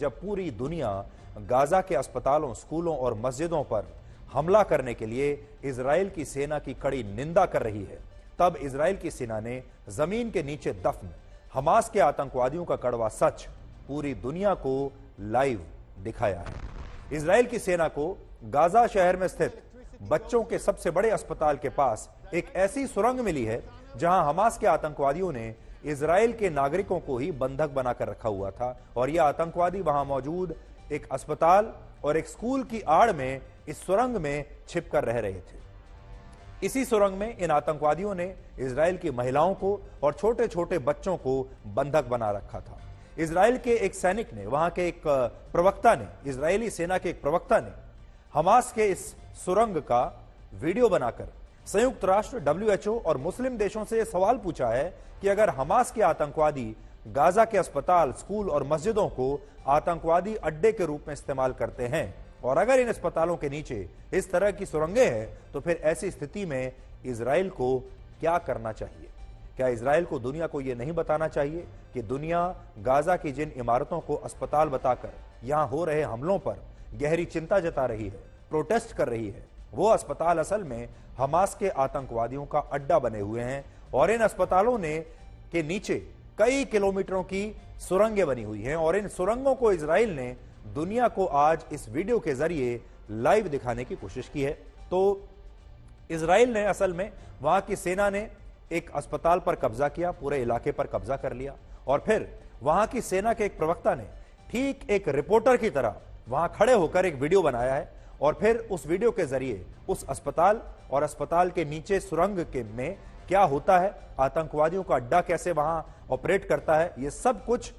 जब पूरी दुनिया गाजा के अस्पतालों, स्कूलों और मस्जिदों पर हमला करने के लिए इजराइल की सेना की कड़ी निंदा कर रही है, तब इजराइल की सेना ने जमीन के नीचे दफन हमास के आतंकवादियों का कड़वा सच पूरी दुनिया को लाइव दिखाया है। इजराइल की सेना को गाजा शहर में स्थित बच्चों के सबसे बड़े अस्पताल के पास एक ऐसी सुरंग मिली है जहां हमास के आतंकवादियों ने इजराइल के नागरिकों को ही बंधक बनाकर रखा हुआ था और यह आतंकवादी वहां मौजूद एक अस्पताल और एक स्कूल की आड़ में इस सुरंग में छिपकर रह रहे थे। इसी सुरंग में इन आतंकवादियों ने इजराइल की महिलाओं को और छोटे छोटे बच्चों को बंधक बना रखा था। इजराइल के एक सैनिक ने, वहां के एक प्रवक्ता ने, इजरायली सेना के एक प्रवक्ता ने हमास के इस सुरंग का वीडियो बनाकर संयुक्त राष्ट्र, WHO और मुस्लिम देशों से यह सवाल पूछा है कि अगर हमास के आतंकवादी गाजा के अस्पताल, स्कूल और मस्जिदों को आतंकवादी अड्डे के रूप में इस्तेमाल करते हैं और अगर इन अस्पतालों के नीचे इस तरह की सुरंगें हैं, तो फिर ऐसी स्थिति में इजराइल को क्या करना चाहिए? क्या इजराइल को दुनिया को यह नहीं बताना चाहिए कि दुनिया गाजा की जिन इमारतों को अस्पताल बताकर यहां हो रहे हमलों पर गहरी चिंता जता रही है, प्रोटेस्ट कर रही है, वो अस्पताल असल में हमास के आतंकवादियों का अड्डा बने हुए हैं और इन अस्पतालों ने के नीचे कई किलोमीटरों की सुरंगें बनी हुई हैं और इन सुरंगों को इजराइल ने दुनिया को आज इस वीडियो के जरिए लाइव दिखाने की कोशिश की है। तो इजराइल ने असल में, वहां की सेना ने एक अस्पताल पर कब्जा किया, पूरे इलाके पर कब्जा कर लिया और फिर वहां की सेना के एक प्रवक्ता ने ठीक एक रिपोर्टर की तरह वहां खड़े होकर एक वीडियो बनाया है और फिर उस वीडियो के जरिए उस अस्पताल और अस्पताल के नीचे सुरंग के में क्या होता है, आतंकवादियों का अड्डा कैसे वहां ऑपरेट करता है, यह सब कुछ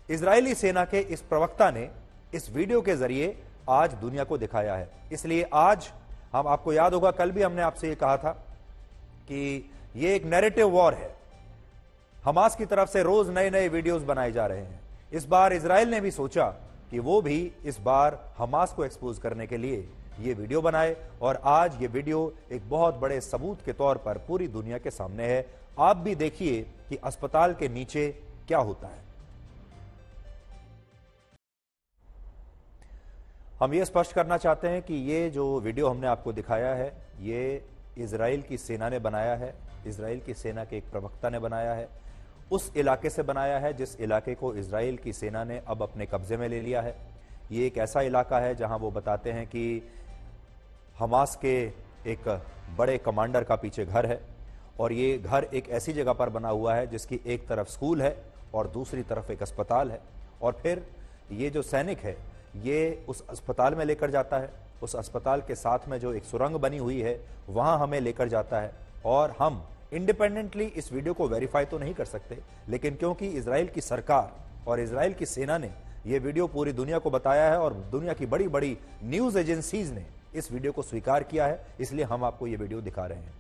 इजरायली सेना के इस प्रवक्ता ने इस वीडियो के जरिए आज दुनिया को दिखाया है। इसलिए आज हम, आपको याद होगा कल भी हमने आपसे ये कहा था कि ये एक नैरेटिव वॉर है, हमास की तरफ से रोज नए नए वीडियोस बनाए जा रहे हैं। इस बार इजराइल ने भी सोचा कि वो भी इस बार हमास को एक्सपोज करने के लिए ये वीडियो बनाए और आज ये वीडियो एक बहुत बड़े सबूत के तौर पर पूरी दुनिया के सामने है। आप भी देखिए कि अस्पताल के नीचे क्या होता है। हम ये स्पष्ट करना चाहते हैं कि ये जो वीडियो हमने आपको दिखाया है, ये इजराइल की सेना ने बनाया है, इजराइल की सेना के एक प्रवक्ता ने बनाया है, उस इलाके से बनाया है जिस इलाके को इजराइल की सेना ने अब अपने कब्जे में ले लिया है। ये एक ऐसा इलाका है जहां वो बताते हैं कि हमास के एक बड़े कमांडर का पीछे घर है और ये घर एक ऐसी जगह पर बना हुआ है जिसकी एक तरफ स्कूल है और दूसरी तरफ एक अस्पताल है और फिर ये जो सैनिक है ये उस अस्पताल में लेकर जाता है, उस अस्पताल के साथ में जो एक सुरंग बनी हुई है वहां हमें लेकर जाता है और हम इंडिपेंडेंटली इस वीडियो को वेरीफाई तो नहीं कर सकते, लेकिन क्योंकि इजराइल की सरकार और इजराइल की सेना ने यह वीडियो पूरी दुनिया को बताया है और दुनिया की बड़ी बड़ी न्यूज एजेंसीज ने इस वीडियो को स्वीकार किया है, इसलिए हम आपको यह वीडियो दिखा रहे हैं।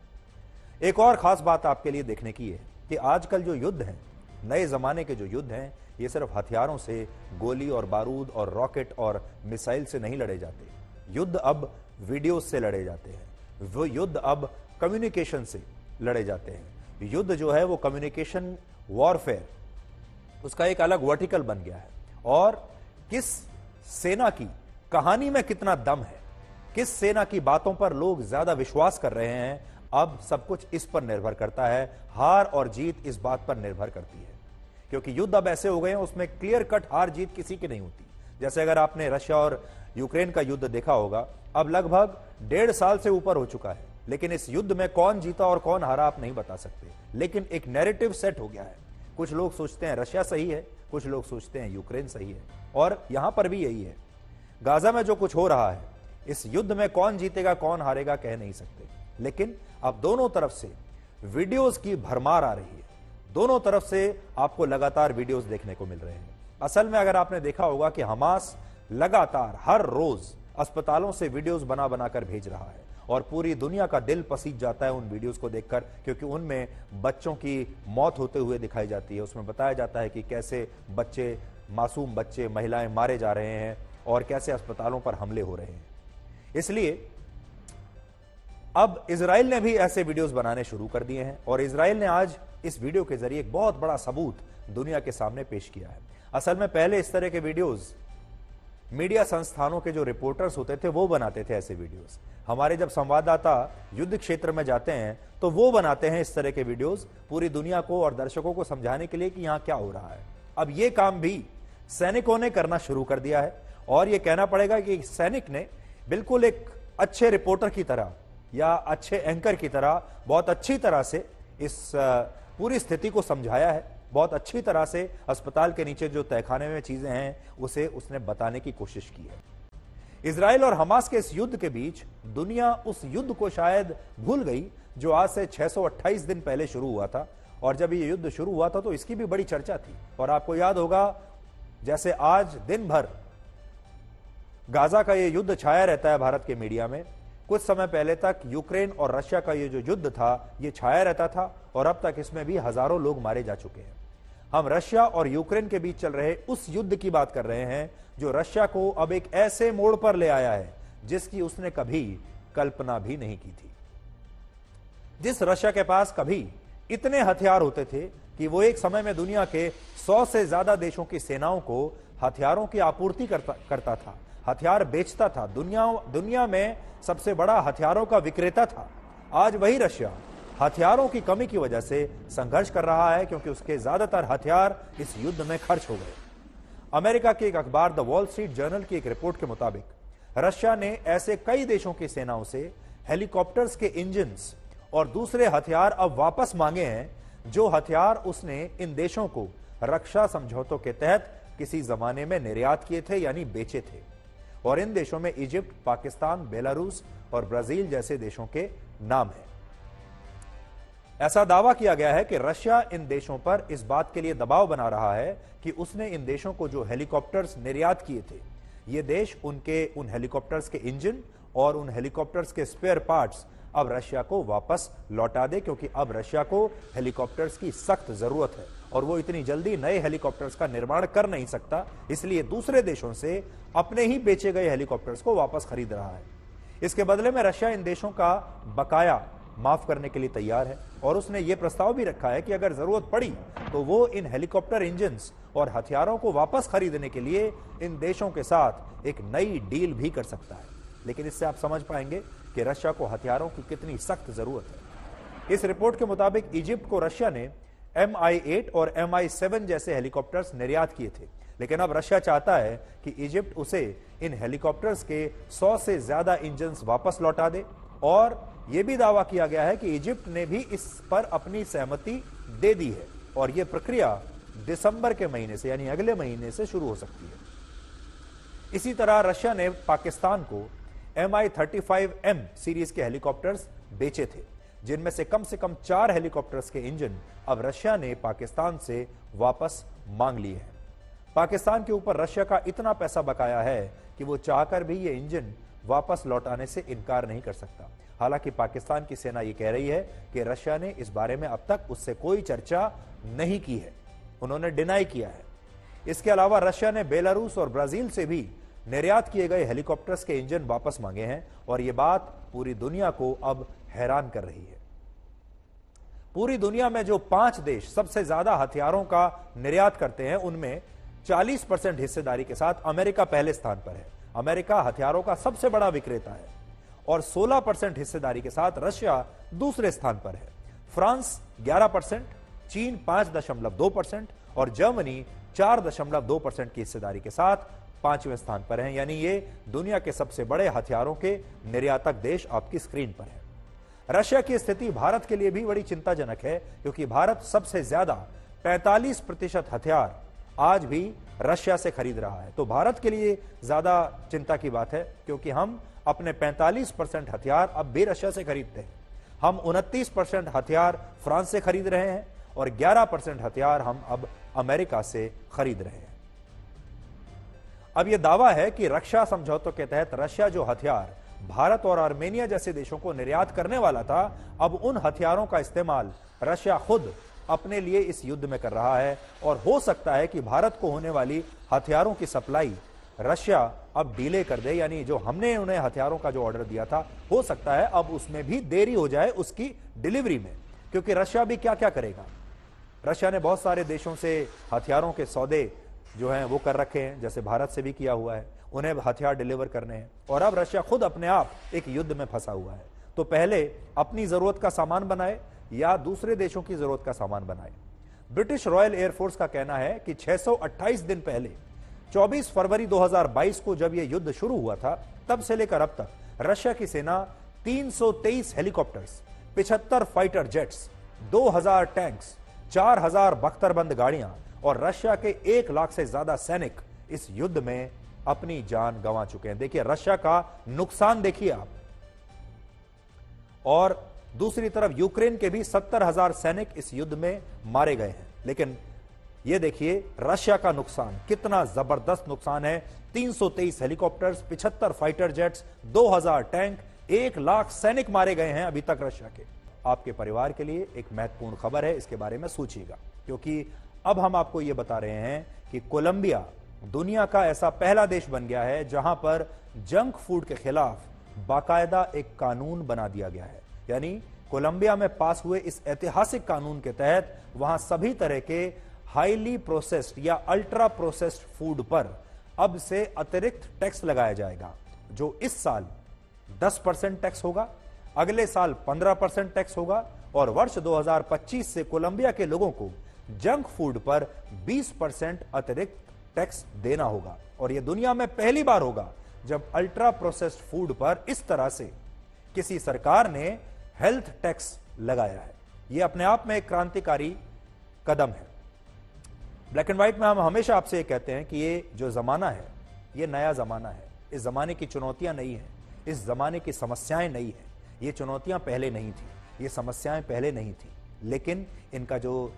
एक और खास बात आपके लिए देखने की है कि आजकल जो युद्ध हैं, नए जमाने के जो युद्ध हैं, ये सिर्फ हथियारों से, गोली और बारूद और रॉकेट और मिसाइल से नहीं लड़े जाते। युद्ध अब वीडियो से लड़े जाते हैं, वो युद्ध अब कम्युनिकेशन से लड़े जाते हैं। युद्ध जो है वो कम्युनिकेशन वॉरफेयर, उसका एक अलग वर्टिकल बन गया है और किस सेना की कहानी में कितना दम है, किस सेना की बातों पर लोग ज्यादा विश्वास कर रहे हैं, अब सब कुछ इस पर निर्भर करता है। हार और जीत इस बात पर निर्भर करती है क्योंकि युद्ध अब ऐसे हो गए हैं उसमें क्लियर कट हार जीत किसी की नहीं होती। जैसे अगर आपने रशिया और यूक्रेन का युद्ध देखा होगा, अब लगभग 1.5 साल से ऊपर हो चुका है, लेकिन इस युद्ध में कौन जीता और कौन हारा आप नहीं बता सकते, लेकिन एक नैरेटिव सेट हो गया है। कुछ लोग सोचते हैं रशिया सही है, कुछ लोग सोचते हैं यूक्रेन सही है और यहां पर भी यही है। गाजा में जो कुछ हो रहा है, इस युद्ध में कौन जीतेगा कौन हारेगा कह नहीं सकते, लेकिन अब दोनों तरफ से वीडियोस की भरमार आ रही है, दोनों तरफ से आपको लगातार वीडियोस देखने को मिल रहे हैं। असल में अगर आपने देखा होगा कि हमास लगातार हर रोज अस्पतालों से वीडियोस बना बनाकर भेज रहा है और पूरी दुनिया का दिल पसीज जाता है उन वीडियोस को देखकर, क्योंकि उनमें बच्चों की मौत होते हुए दिखाई जाती है। उसमें बताया जाता है कि कैसे बच्चे, मासूम बच्चे, महिलाएं मारे जा रहे हैं और कैसे अस्पतालों पर हमले हो रहे हैं। इसलिए अब इजराइल ने भी ऐसे वीडियोस बनाने शुरू कर दिए हैं और इजराइल ने आज इस वीडियो के जरिए एक बहुत बड़ा सबूत दुनिया के सामने पेश किया है। असल में पहले इस तरह के वीडियोस मीडिया संस्थानों के जो रिपोर्टर्स होते थे वो बनाते थे ऐसे वीडियोस। हमारे जब संवाददाता युद्ध क्षेत्र में जाते हैं तो वो बनाते हैं इस तरह के वीडियोस पूरी दुनिया को और दर्शकों को समझाने के लिए कि यहां क्या हो रहा है। अब ये काम भी सैनिकों ने करना शुरू कर दिया है और ये कहना पड़ेगा कि सैनिक ने बिल्कुल एक अच्छे रिपोर्टर की तरह या अच्छे एंकर की तरह बहुत अच्छी तरह से इस पूरी स्थिति को समझाया है। बहुत अच्छी तरह से अस्पताल के नीचे जो तहखाने में चीजें हैं उसे उसने बताने की कोशिश की है। इजराइल और हमास के इस युद्ध के बीच दुनिया उस युद्ध को शायद भूल गई जो आज से 628 दिन पहले शुरू हुआ था। और जब ये युद्ध शुरू हुआ था तो इसकी भी बड़ी चर्चा थी। और आपको याद होगा जैसे आज दिन भर गाजा का ये युद्ध छाया रहता है भारत के मीडिया में, कुछ समय पहले तक यूक्रेन और रशिया का ये जो युद्ध था ये छाया रहता था और अब तक इसमें भी हजारों लोग मारे जा चुके हैं। हम रशिया और यूक्रेन के बीच चल रहे उस युद्ध की बात कर रहे हैं जो रशिया को अब एक ऐसे मोड़ पर ले आया है जिसकी उसने कभी कल्पना भी नहीं की थी। जिस रशिया के पास कभी इतने हथियार होते थे कि वो एक समय में दुनिया के 100 से ज्यादा देशों की सेनाओं को हथियारों की आपूर्ति करता था, हथियार बेचता था, दुनिया में सबसे बड़ा हथियारों का विक्रेता था। आज वही रशिया हथियारों की कमी की वजह से संघर्ष कर रहा है क्योंकि उसके ज्यादातर हथियार इस युद्ध में खर्च हो गए। अमेरिका के एक अखबार द वॉल स्ट्रीट जर्नल की एक रिपोर्ट के मुताबिक रशिया ने ऐसे कई देशों की सेनाओं से हेलीकॉप्टर्स के इंजन्स और दूसरे हथियार अब वापस मांगे हैं जो हथियार उसने इन देशों को रक्षा समझौतों के तहत किसी जमाने में निर्यात किए थे यानी बेचे थे। और इन देशों में इजिप्ट, पाकिस्तान, बेलारूस और ब्राजील जैसे देशों के नाम हैं। ऐसा दावा किया गया है कि रशिया इन देशों पर इस बात के लिए दबाव बना रहा है कि उसने इन देशों को जो हेलीकॉप्टर्स निर्यात किए थे ये देश उन हेलीकॉप्टर्स के इंजन और उन हेलीकॉप्टर्स के स्पेयर पार्ट्स अब रशिया को वापस लौटा दे, क्योंकि अब रशिया को हेलीकॉप्टर्स की सख्त जरूरत है और वो इतनी जल्दी नए हेलीकॉप्टर्स का निर्माण कर नहीं सकता, इसलिए दूसरे देशों से अपने ही बेचे गए हेलीकॉप्टर्स को वापस खरीद रहा है। इसके बदले में रशिया इन देशों का बकाया माफ करने के लिए तैयार है और उसने ये प्रस्ताव भी रखा है कि अगर जरूरत पड़ी तो वो इन हेलीकॉप्टर इंजन्स और हथियारों को वापस खरीदने के लिए इन देशों के साथ एक नई डील भी कर सकता है। लेकिन इससे आप समझ पाएंगे कि रशिया को हथियारों की कितनी सख्त जरूरत है। इस रिपोर्ट के मुताबिक इजिप्ट को रशिया ने MI8 और MI7 जैसे हेलीकॉप्टर्स निर्यात किए थे, लेकिन अब रशिया चाहता है कि इजिप्ट उसे इन हेलीकॉप्टर्स के 100 से ज्यादा इंजन्स वापस लौटा दे। और यह भी दावा किया गया है कि इजिप्ट ने भी इस पर अपनी सहमति दे दी है और यह प्रक्रिया दिसंबर के महीने से यानी अगले महीने से शुरू हो सकती है। इसी तरह रशिया ने पाकिस्तान को MI35M सीरीज के हेलीकॉप्टर्स बेचे थे, जिनमें से कम 4 हेलीकॉप्टर्स के इंजन अब रशिया ने पाकिस्तान से वापस मांग लिए हैं। पाकिस्तान के ऊपर रशिया का इतना पैसा बकाया है कि वो चाहकर भी ये इंजन वापस लौटाने से इनकार नहीं कर सकता। हालांकि पाकिस्तान की सेना ये कह रही है कि रशिया ने इस बारे में अब तक उससे कोई चर्चा नहीं की है, उन्होंने डिनाई किया है। इसके अलावा रशिया ने बेलारूस और ब्राजील से भी निर्यात किए गए हेलीकॉप्टर्स के इंजन वापस मांगे हैं और यह बात पूरी दुनिया को अब हैरान कर रही है। पूरी दुनिया में जो 5 देश सबसे ज्यादा हथियारों का निर्यात करते हैं उनमें 40% हिस्सेदारी के साथ अमेरिका पहले स्थान पर है। अमेरिका हथियारों का सबसे बड़ा विक्रेता है और 16% हिस्सेदारी के साथ रशिया दूसरे स्थान पर है। फ्रांस 11%, चीन 5.2% और जर्मनी 4.2% की हिस्सेदारी के साथ 5वें स्थान पर हैं। यानी ये दुनिया के सबसे बड़े हथियारों के निर्यातक देश आपकी स्क्रीन पर है। रशिया की स्थिति भारत के लिए भी बड़ी चिंताजनक है, क्योंकि भारत सबसे ज्यादा 45% हथियार आज भी रशिया से खरीद रहा है। तो भारत के लिए ज्यादा चिंता की बात है, क्योंकि हम अपने 45% हथियार अब भी रशिया से खरीदते हैं। हम 29% हथियार फ्रांस से खरीद रहे हैं और 11% हथियार हम अब अमेरिका से खरीद रहे हैं। अब यह दावा है कि रक्षा समझौतों के तहत रशिया जो हथियार भारत और आर्मेनिया जैसे देशों को निर्यात करने वाला था, अब उन हथियारों का इस्तेमाल रशिया खुद अपने लिए इस युद्ध में कर रहा है और हो सकता है कि भारत को होने वाली हथियारों की सप्लाई रशिया अब डिले कर दे। यानी जो हमने उन्हें हथियारों का जो ऑर्डर दिया था, हो सकता है अब उसमें भी देरी हो जाए उसकी डिलीवरी में, क्योंकि रशिया भी क्या क्या करेगा। रशिया ने बहुत सारे देशों से हथियारों के सौदे जो हैं वो कर रखे हैं, जैसे भारत से भी किया हुआ है, उन्हें हथियार डिलीवर करने हैं। और अब रशिया खुद अपने आप एक युद्ध में फंसा हुआ है। तो पहले अपनी जरूरत का सामान बनाए या दूसरे देशों की जरूरत का सामान बनाए। ब्रिटिश रॉयल एयरफोर्स का कहना है कि 628 दिन पहले 24 फरवरी 2022 को जब यह युद्ध शुरू हुआ था, तब से लेकर अब तक रशिया की सेना 323 हेलीकॉप्टर्स, 75 फाइटर जेट्स, 2000 टैंक्स, 4000 बख्तरबंद गाड़ियां और रशिया के 1 लाख से ज्यादा सैनिक इस युद्ध में अपनी जान गंवा चुके हैं। देखिए रशिया का नुकसान देखिए आप। और दूसरी तरफ यूक्रेन के भी 70,000 सैनिक इस युद्ध में मारे गए हैं। लेकिन यह देखिए रशिया का नुकसान कितना जबरदस्त नुकसान है। 323 helicopters, 75 fighter jets, 2000 tank, 1 lakh सैनिक मारे गए हैं अभी तक रशिया के। आपके परिवार के लिए एक महत्वपूर्ण खबर है, इसके बारे में सोचिएगा, क्योंकि अब हम आपको यह बता रहे हैं कि कोलंबिया दुनिया का ऐसा पहला देश बन गया है जहां पर जंक फूड के खिलाफ बाकायदा एक कानून बना दिया गया है। यानी कोलंबिया में पास हुए इस ऐतिहासिक कानून के तहत वहां सभी तरह के हाईली प्रोसेस्ड या अल्ट्रा प्रोसेस्ड फूड पर अब से अतिरिक्त टैक्स लगाया जाएगा, जो इस साल 10% टैक्स होगा, अगले साल 15% टैक्स होगा और वर्ष 2025 से कोलंबिया के लोगों को जंक फूड पर 20% अतिरिक्त टैक्स देना होगा। और यह दुनिया में पहली बार होगा जब अल्ट्रा प्रोसेस्ड फूड पर इस तरह से किसी सरकार ने हेल्थ टैक्स लगाया है। यह अपने आप में एक क्रांतिकारी कदम है। ब्लैक एंड व्हाइट में हम हमेशा आपसे कहते हैं कि ये जो जमाना है ये नया जमाना है। इस जमाने की चुनौतियां नई हैं, इस जमाने की समस्याएं नई हैं। ये चुनौतियां पहले नहीं थी, ये समस्याएं पहले नहीं थी, लेकिन इनका जो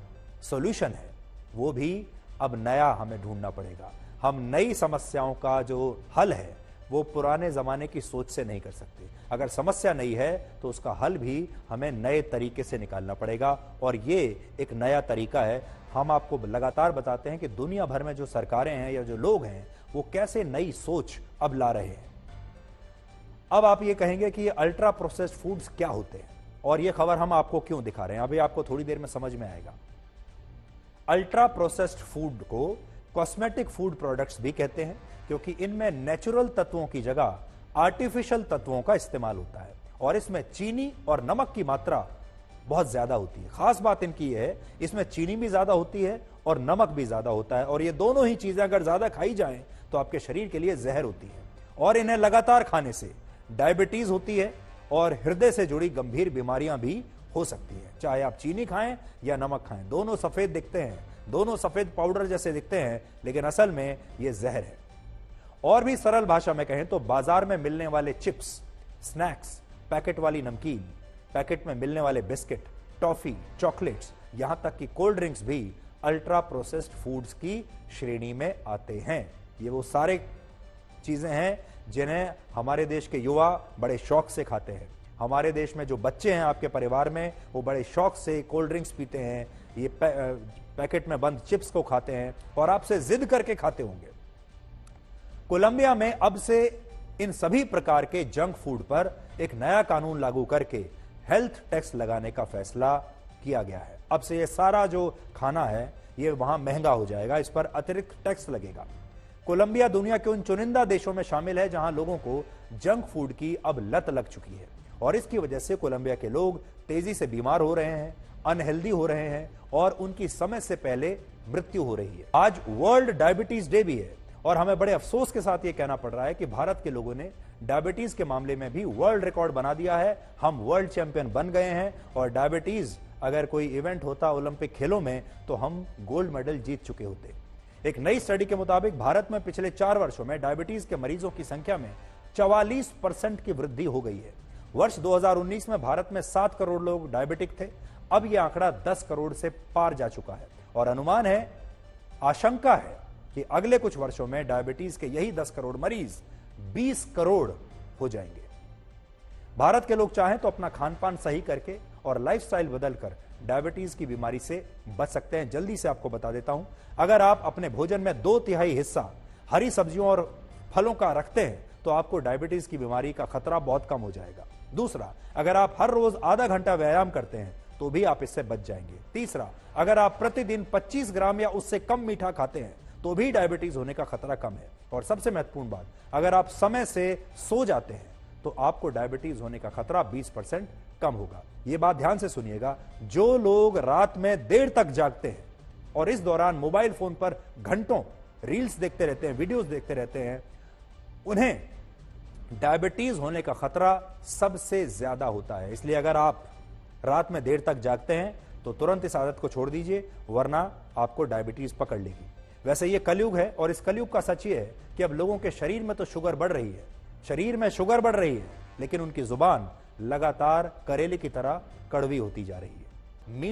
सॉल्यूशन है वो भी अब नया हमें ढूंढना पड़ेगा। हम नई समस्याओं का जो हल है वो पुराने जमाने की सोच से नहीं कर सकते। अगर समस्या नई है तो उसका हल भी हमें नए तरीके से निकालना पड़ेगा और ये एक नया तरीका है। हम आपको लगातार बताते हैं कि दुनिया भर में जो सरकारें हैं या जो लोग हैं वो कैसे नई सोच अब ला रहे हैं। अब आप ये कहेंगे कि ये अल्ट्रा प्रोसेस्ड फूड्स क्या होते हैं और ये खबर हम आपको क्यों दिखा रहे हैं, अभी आपको थोड़ी देर में समझ में आएगा। अल्ट्रा प्रोसेस्ड फूड को कॉस्मेटिक फूड प्रोडक्ट्स भी कहते हैं, क्योंकि इनमें नेचुरल तत्वों की जगह आर्टिफिशियल तत्वों का इस्तेमाल होता है और इसमें चीनी और नमक की मात्रा बहुत ज्यादा होती है। खास बात इनकी है, इसमें चीनी भी ज्यादा होती है और नमक भी ज्यादा होता है और ये दोनों ही चीजें अगर ज्यादा खाई जाएं तो आपके शरीर के लिए जहर होती है और इन्हें लगातार खाने से डायबिटीज होती है और हृदय से जुड़ी गंभीर बीमारियां भी हो सकती है। चाहे आप चीनी खाएं या नमक खाएं, दोनों सफेद दिखते हैं, दोनों सफेद पाउडर जैसे दिखते हैं, लेकिन असल में यह जहर है। और भी सरल भाषा में कहें तो बाजार में मिलने वाले चिप्स, स्नैक्स, पैकेट वाली नमकीन, पैकेट में मिलने वाले बिस्किट, टॉफी, चॉकलेट्स, यहां तक कि कोल्ड ड्रिंक्स भी अल्ट्रा प्रोसेस्ड फूड्स की श्रेणी में आते हैं। ये वो सारे चीजें हैं जिन्हें हमारे देश के युवा बड़े शौक से खाते हैं। हमारे देश में जो बच्चे हैं आपके परिवार में, वो बड़े शौक से कोल्ड ड्रिंक्स पीते हैं, ये पैकेट में बंद चिप्स को खाते हैं और आपसे जिद करके खाते होंगे। कोलंबिया में अब से इन सभी प्रकार के जंक फूड पर एक नया कानून लागू करके हेल्थ टैक्स लगाने का फैसला किया गया है। अब से ये सारा जो खाना है ये वहां महंगा हो जाएगा, इस पर अतिरिक्त टैक्स लगेगा। कोलंबिया दुनिया के उन चुनिंदा देशों में शामिल है जहां लोगों को जंक फूड की अब लत लग चुकी है और इसकी वजह से कोलंबिया के लोग तेजी से बीमार हो रहे हैं, अनहेल्दी हो रहे हैं और उनकी समय से पहले मृत्यु हो रही है। आज वर्ल्ड डायबिटीज डे भी है और हमें बड़े अफसोस के साथ यह कहना पड़ रहा है कि भारत के लोगों ने डायबिटीज के मामले में भी वर्ल्ड रिकॉर्ड बना दिया है। हम वर्ल्ड चैंपियन बन गए हैं और डायबिटीज अगर कोई इवेंट होता ओलंपिक खेलों में तो हम गोल्ड मेडल जीत चुके होते। एक नई स्टडी के मुताबिक भारत में पिछले 4 वर्षों में डायबिटीज के मरीजों की संख्या में 44% की वृद्धि हो गई है। वर्ष 2019 में भारत में 7 करोड़ लोग डायबिटिक थे, अब यह आंकड़ा 10 करोड़ से पार जा चुका है और अनुमान है, आशंका है कि अगले कुछ वर्षों में डायबिटीज के यही 10 करोड़ मरीज 20 करोड़ हो जाएंगे। भारत के लोग चाहें तो अपना खान पान सही करके और लाइफस्टाइल बदलकर डायबिटीज की बीमारी से बच सकते हैं। जल्दी से आपको बता देता हूं, अगर आप अपने भोजन में 2/3 हिस्सा हरी सब्जियों और फलों का रखते हैं तो आपको डायबिटीज की बीमारी का खतरा बहुत कम हो जाएगा। दूसरा, अगर आप हर रोज आधा घंटा व्यायाम करते हैं तो भी आप इससे बच जाएंगे। तीसरा, अगर आप प्रतिदिन 25 ग्राम या उससे कम मीठा खाते हैं तो भी डायबिटीज होने का खतरा कम है। और सबसे महत्वपूर्ण बात, अगर आप समय से सो जाते हैं तो आपको डायबिटीज होने का खतरा 20% कम होगा। यह बात ध्यान से सुनिएगा, जो लोग रात में देर तक जागते हैं और इस दौरान मोबाइल फोन पर घंटों रील्स देखते रहते हैं, वीडियोस देखते रहते हैं, उन्हें डायबिटीज होने का खतरा सबसे ज्यादा होता है। इसलिए अगर आप रात में देर तक जागते हैं तो तुरंत इस आदत को छोड़ दीजिए, वरना आपको डायबिटीज पकड़ लेगी। वैसे ये कलयुग है और इस कलयुग का सच ये है कि अब लोगों के शरीर में तो शुगर बढ़ रही है, शरीर में शुगर बढ़ रही है, लेकिन उनकी जुबान लगातार करेले की तरह कड़वी होती जा रही है।